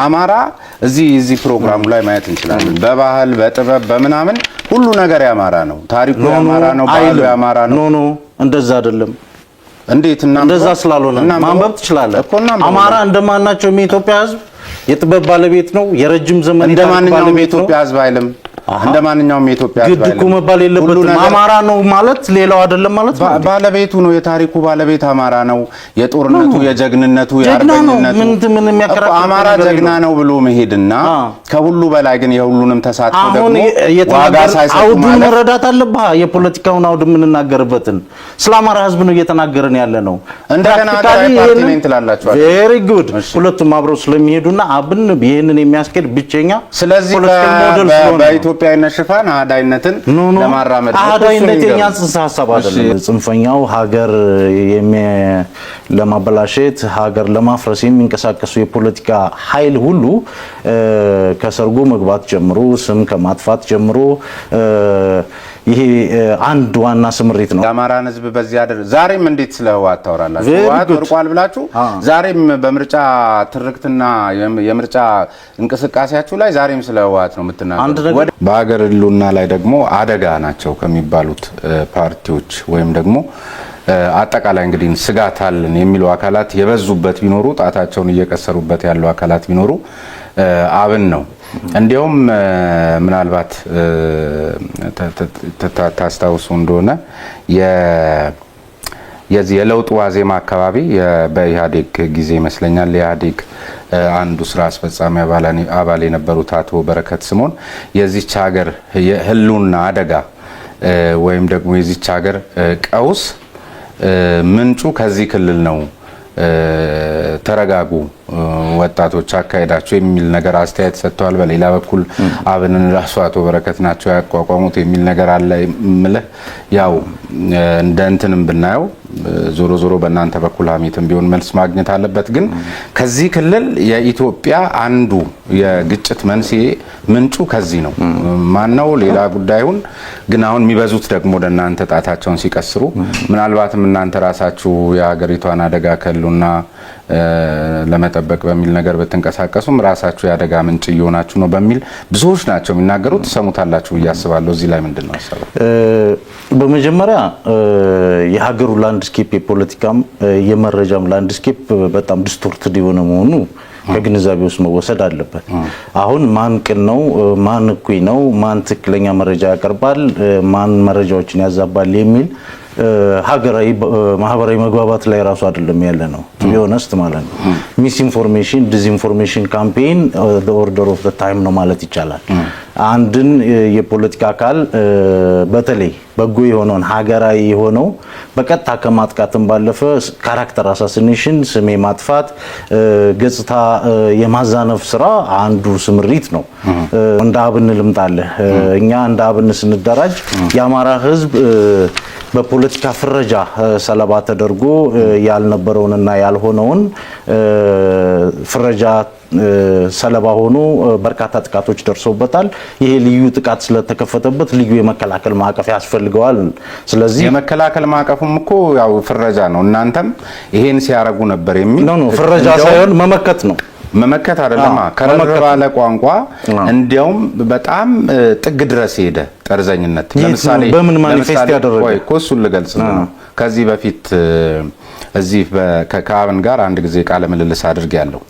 አማራ እዚህ ፕሮግራሙ ላይ ማየት እንችላለን። በባህል በጥበብ በመናምን ሁሉ ነገር ያማራ ነው። ታሪኩ ያማራ ነው። ባህሉ ያማራ ነው። ኖ እንደዛ አይደለም። እንዴት እና እንደዛ ስላልሆነ ማንበብ ትችላለህ። አማራ እንደማናቸው የኢትዮጵያ ህዝብ የጥበብ ባለቤት ነው። የረጅም ዘመን እንደማንኛውም የኢትዮጵያ ህዝብ አይልም። እንደማንኛውም የኢትዮጵያ ህዝብ ግድ እኮ መባል የለበትም። አማራ ነው ማለት ሌላው አይደለም ማለት ነው። ባለቤቱ ነው። የታሪኩ ባለቤት አማራ ነው። የጦርነቱ የጀግንነቱ የአርበኝነቱ ምን የሚያከራክር አማራ ጀግና ነው ብሎ መሄድና ከሁሉ በላይ ግን የሁሉንም ተሳትፎ ደግሞ ዋጋ ሳይሰጡ አውዱን መረዳት አለብህ። የፖለቲካውን አውድ የምንናገርበትን ስለ አማራ ህዝብ ነው እየተናገረን ያለ ነው። እንደገና ፓርቲ ነኝ ትላላችሁ። ቬሪ ጉድ። ሁለቱም አብረው ስለሚሄዱና አብን ይሄንን የሚያስኬድ ብቸኛ ስለዚህ በኢትዮጵያዊነት ሽፋን አህዳይነትን ለማራመድ አህዳይነት የኛ ጽንሰ ሐሳብ አይደለም። ጽንፈኛው ሀገር ለማበላሸት ሀገር ለማፍረስ የሚንቀሳቀሱ የፖለቲካ ኃይል ሁሉ ከሰርጎ መግባት ጀምሮ ስም ከማጥፋት ጀምሮ ይሄ አንድ ዋና ስምሪት ነው። የአማራን ህዝብ በዚያ ዛሬም እንዴት ስለ ህወሓት ታወራላችሁ? ህወሓት ወርቋል ብላችሁ ዛሬም በምርጫ ትርክትና የምርጫ እንቅስቃሴያችሁ ላይ ዛሬም ስለ ህወሓት ነው የምትናገሩት። በሀገር ህልውና ላይ ደግሞ አደጋ ናቸው ከሚባሉት ፓርቲዎች ወይም ደግሞ አጠቃላይ እንግዲህ ስጋት አለን የሚሉ አካላት የበዙበት ቢኖሩ ጣታቸውን እየቀሰሩበት ያሉ አካላት ቢኖሩ አብን ነው። እንዲያውም ምናልባት ታስታውሱ እንደሆነ የዚህ የለውጥ ዋዜማ አካባቢ በኢህአዴግ ጊዜ ይመስለኛል የኢህአዴግ አንዱ ስራ አስፈጻሚ አባል የነበሩት አቶ በረከት ስምኦን የዚች ሀገር የህልውና አደጋ ወይም ደግሞ የዚች ሀገር ቀውስ ምንጩ ከዚህ ክልል ነው፣ ተረጋጉ ወጣቶች አካሄዳቸው የሚል ነገር አስተያየት ሰጥተዋል። በሌላ በኩል አብንን ራሱ አቶ በረከት ናቸው ያቋቋሙት የሚል ነገር አለ። ምልህ ያው እንደ እንትንም ብናየው ዞሮ ዞሮ በእናንተ በኩል ሀሜትም ቢሆን መልስ ማግኘት አለበት። ግን ከዚህ ክልል የኢትዮጵያ አንዱ የግጭት መንስኤ ምንጩ ከዚህ ነው። ማነው ሌላ ጉዳዩን ግን አሁን የሚበዙት ደግሞ ወደ እናንተ ጣታቸውን ሲቀስሩ ምናልባትም እናንተ ራሳችሁ የሀገሪቷን አደጋ ከሉና ለመጠበቅ በሚል ነገር በተንቀሳቀሱም ራሳችሁ ያደጋ ምንጭ እየሆናችሁ ነው በሚል ብዙዎች ናቸው የሚናገሩት። ሰሙታላችሁ ብዬ አስባለሁ። እዚህ ላይ ምንድነው ሐሳቡ? በመጀመሪያ የሀገሩ ላንድስኬፕ የፖለቲካም የመረጃም ላንድስኬፕ በጣም ዲስቶርትድ የሆነ መሆኑ ከግንዛቤ ውስጥ መወሰድ አለበት። አሁን ማን ቅን ነው፣ ማን እኩይ ነው፣ ማን ትክክለኛ መረጃ ያቀርባል፣ ማን መረጃዎችን ያዛባል የሚል ሀገራዊ ማህበራዊ መግባባት ላይ ራሱ አይደለም ያለ ነው። ቱ ቢ ኦነስት ማለት ነው። ሚስ ኢንፎርሜሽን ዲስኢንፎርሜሽን ካምፔን ዘ ኦርደር ኦፍ ዘ ታይም ነው ማለት ይቻላል። አንድን የፖለቲካ አካል በተለይ በጎ የሆነውን ሀገራዊ የሆነው በቀጥታ ከማጥቃትም ባለፈ ካራክተር አሳሲኔሽን ስም ማጥፋት ገጽታ የማዛነፍ ስራ አንዱ ስምሪት ነው። እንደ አብን ልምጣለህ። እኛ እንደ አብን ስንደራጅ የአማራ ህዝብ በፖለቲካ ፍረጃ ሰለባ ተደርጎ ያልነበረውንና ያልሆነውን ፍረጃ ሰለባ ሆኖ በርካታ ጥቃቶች ደርሰውበታል። ይሄ ልዩ ጥቃት ስለተከፈተበት ልዩ የመከላከል ማዕቀፍ ያስፈልገዋል። ስለዚህ የመከላከል ማዕቀፉም እኮ ያው ፍረጃ ነው። እናንተም ይሄን ሲያረጉ ነበር የሚል ነው። ፍረጃ ሳይሆን መመከት ነው። መመከት አይደለም። ከረር ባለ ቋንቋ እንዲያውም በጣም ጥግ ድረስ ሄደ ጠርዘኝነት። ለምሳሌ በምን ማኒፌስት ያደረገ ወይ ኮሱን ልገልጽ ነው። ከዚህ በፊት እዚህ ከአብን ጋር አንድ ጊዜ ቃለ ምልልስ አድርጌያለሁ።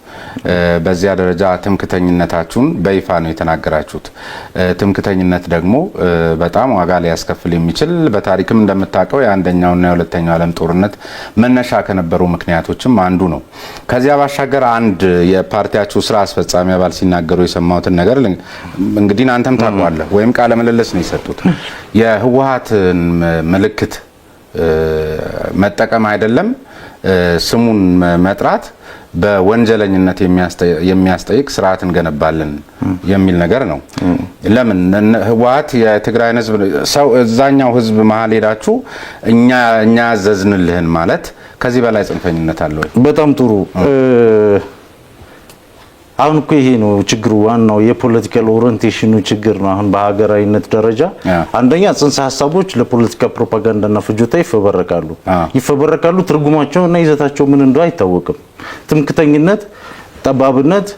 በዚያ ደረጃ ትምክተኝነታችሁን በይፋ ነው የተናገራችሁት። ትምክተኝነት ደግሞ በጣም ዋጋ ሊያስከፍል የሚችል በታሪክም እንደምታውቀው የአንደኛውና የሁለተኛው ዓለም ጦርነት መነሻ ከነበሩ ምክንያቶችም አንዱ ነው። ከዚያ ባሻገር አንድ የፓርቲያችሁ ስራ አስፈጻሚ አባል ሲናገሩ የሰማሁትን ነገር እንግዲህ አንተም ታውቀዋለህ ወይም ቃለ ምልልስ ነው የሰጡት። የህወሓትን ምልክት መጠቀም አይደለም ስሙን መጥራት በወንጀለኝነት የሚያስጠይቅ ስርዓት እንገነባለን የሚል ነገር ነው። ለምን ህወሓት የትግራይ ህዝብ ሰው እዛኛው ህዝብ መሀል ሄዳችሁ እኛ ያዘዝንልህን ማለት ከዚህ በላይ ጽንፈኝነት አለ ወይ? በጣም ጥሩ። አሁን እኮ ይሄ ነው ችግሩ። ዋናው የፖለቲካል ኦሪየንቴሽኑ ችግር ነው። አሁን በሀገራዊነት ደረጃ አንደኛ ጽንሰ ሐሳቦች ለፖለቲካ ፕሮፓጋንዳና ፍጆታ ይፈበረካሉ። ትርጉማቸው እና ይዘታቸው ምን እንደሆነ አይታወቅም። ትምክተኝነት፣ ጠባብነት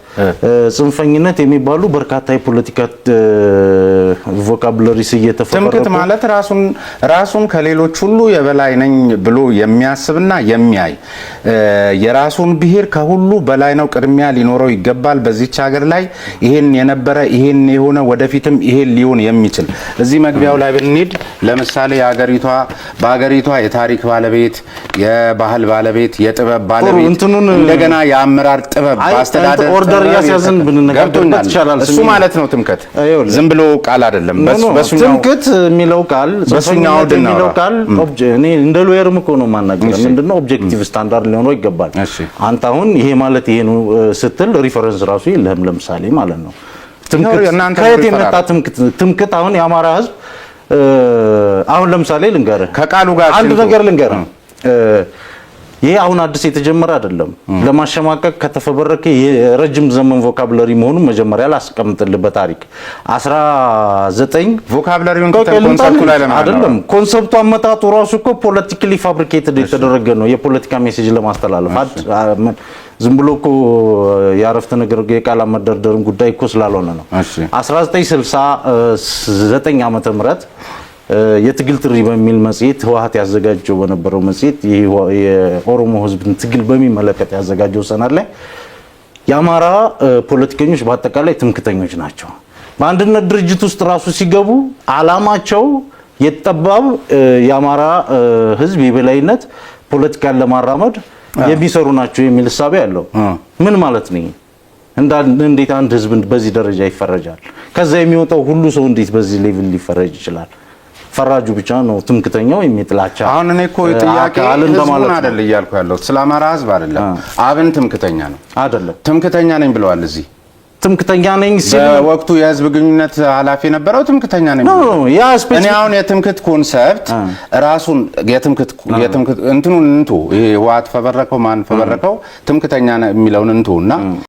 ጽንፈኝነት የሚባሉ በርካታ የፖለቲካ ቮካቡላሪስ እየተፈጠሩ ትምክህት ማለት ራሱን ከሌሎች ሁሉ የበላይ ነኝ ብሎ የሚያስብና የሚያይ የራሱን ብሔር ከሁሉ በላይ ነው፣ ቅድሚያ ሊኖረው ይገባል፣ በዚህች ሀገር ላይ ይሄን የነበረ ይሄን የሆነ ወደፊትም ይሄን ሊሆን የሚችል እዚህ መግቢያው ላይ ብንሄድ ለምሳሌ በሀገሪቷ የታሪክ ባለቤት፣ የባህል ባለቤት፣ የጥበብ ባለቤት እንደገና የአመራር ጥበብ በአስተዳደር ኦርደር ያስያዝን ብንነጋገርበት ይቻላል። እሱ ማለት ነው ትምክህት። ዝም ብሎ ቃል አይደለም። ትምክህት የሚለው ቃል በሱኛው የሚለው ቃል እኔ እንደ ሎየርም እኮ ነው ማናገር ምንድነው ኦብጀክቲቭ ስታንዳርድ ሊሆነው ይገባል። አንተ አሁን ይሄ ማለት ይሄ ነው ስትል ሪፈረንስ ራሱ የለህም ለምሳሌ ማለት ነው። ትምክህት የመጣ ትምክህት አሁን የአማራ ህዝብ አሁን ለምሳሌ ልንገርህ ከቃሉ ጋር አንድ ነገር ልንገርህ ይሄ አሁን አዲስ የተጀመረ አይደለም። ለማሸማቀቅ ከተፈበረከ የረጅም ዘመን ቮካቡላሪ መሆኑን መጀመሪያ ላስቀምጥልህ በታሪክ 19 ቮካቡላሪውን ኮንሰፕቱ ላይ አይደለም። ኮንሰፕቱ አመጣጡ ራሱ እኮ ፖለቲካሊ ፋብሪኬትድ የተደረገ ነው የፖለቲካ ሜሴጅ ለማስተላለፍ ዝም ብሎ እኮ ያረፍተ ነገር የቃል መደርደርን ጉዳይ እኮ ስላልሆነ ነው። 1969 ዓመተ ምህረት የትግል ጥሪ በሚል መጽሔት ህወሓት ያዘጋጀው በነበረው መጽሔት የኦሮሞ ህዝብን ትግል በሚመለከት ያዘጋጀው ሰነድ ላይ የአማራ ፖለቲከኞች በአጠቃላይ ትምክህተኞች ናቸው፣ በአንድነት ድርጅት ውስጥ ራሱ ሲገቡ አላማቸው የጠባብ የአማራ ህዝብ የበላይነት ፖለቲካን ለማራመድ የሚሰሩ ናቸው የሚል ሐሳብ ያለው ምን ማለት ነው? እንዴት አንድ ህዝብ በዚህ ደረጃ ይፈረጃል? ከዛ የሚወጣው ሁሉ ሰው እንዴት በዚህ ሌቭል ሊፈረጅ ይችላል? ፈራጁ ብቻ ነው ትምክህተኛው የሚጥላቻ። አሁን እኔ እኮ ጥያቄ ህዝቡን አይደል እያልኩ ያለው ስለ አማራ ህዝብ አይደለም። አብን ትምክህተኛ ነው አይደለም? ትምክህተኛ ነኝ ብለዋል። እዚህ ትምክህተኛ ነኝ ሲል በወቅቱ የህዝብ ግንኙነት ኃላፊ የነበረው ትምክህተኛ ነኝ ነው። ያ እኔ አሁን የትምክህት ኮንሰፕት ራሱን የትምክህት እንትኑን እንቱ ይሄ ህወሓት ፈበረከው ማን ፈበረከው ትምክህተኛ የሚለውን እንቱና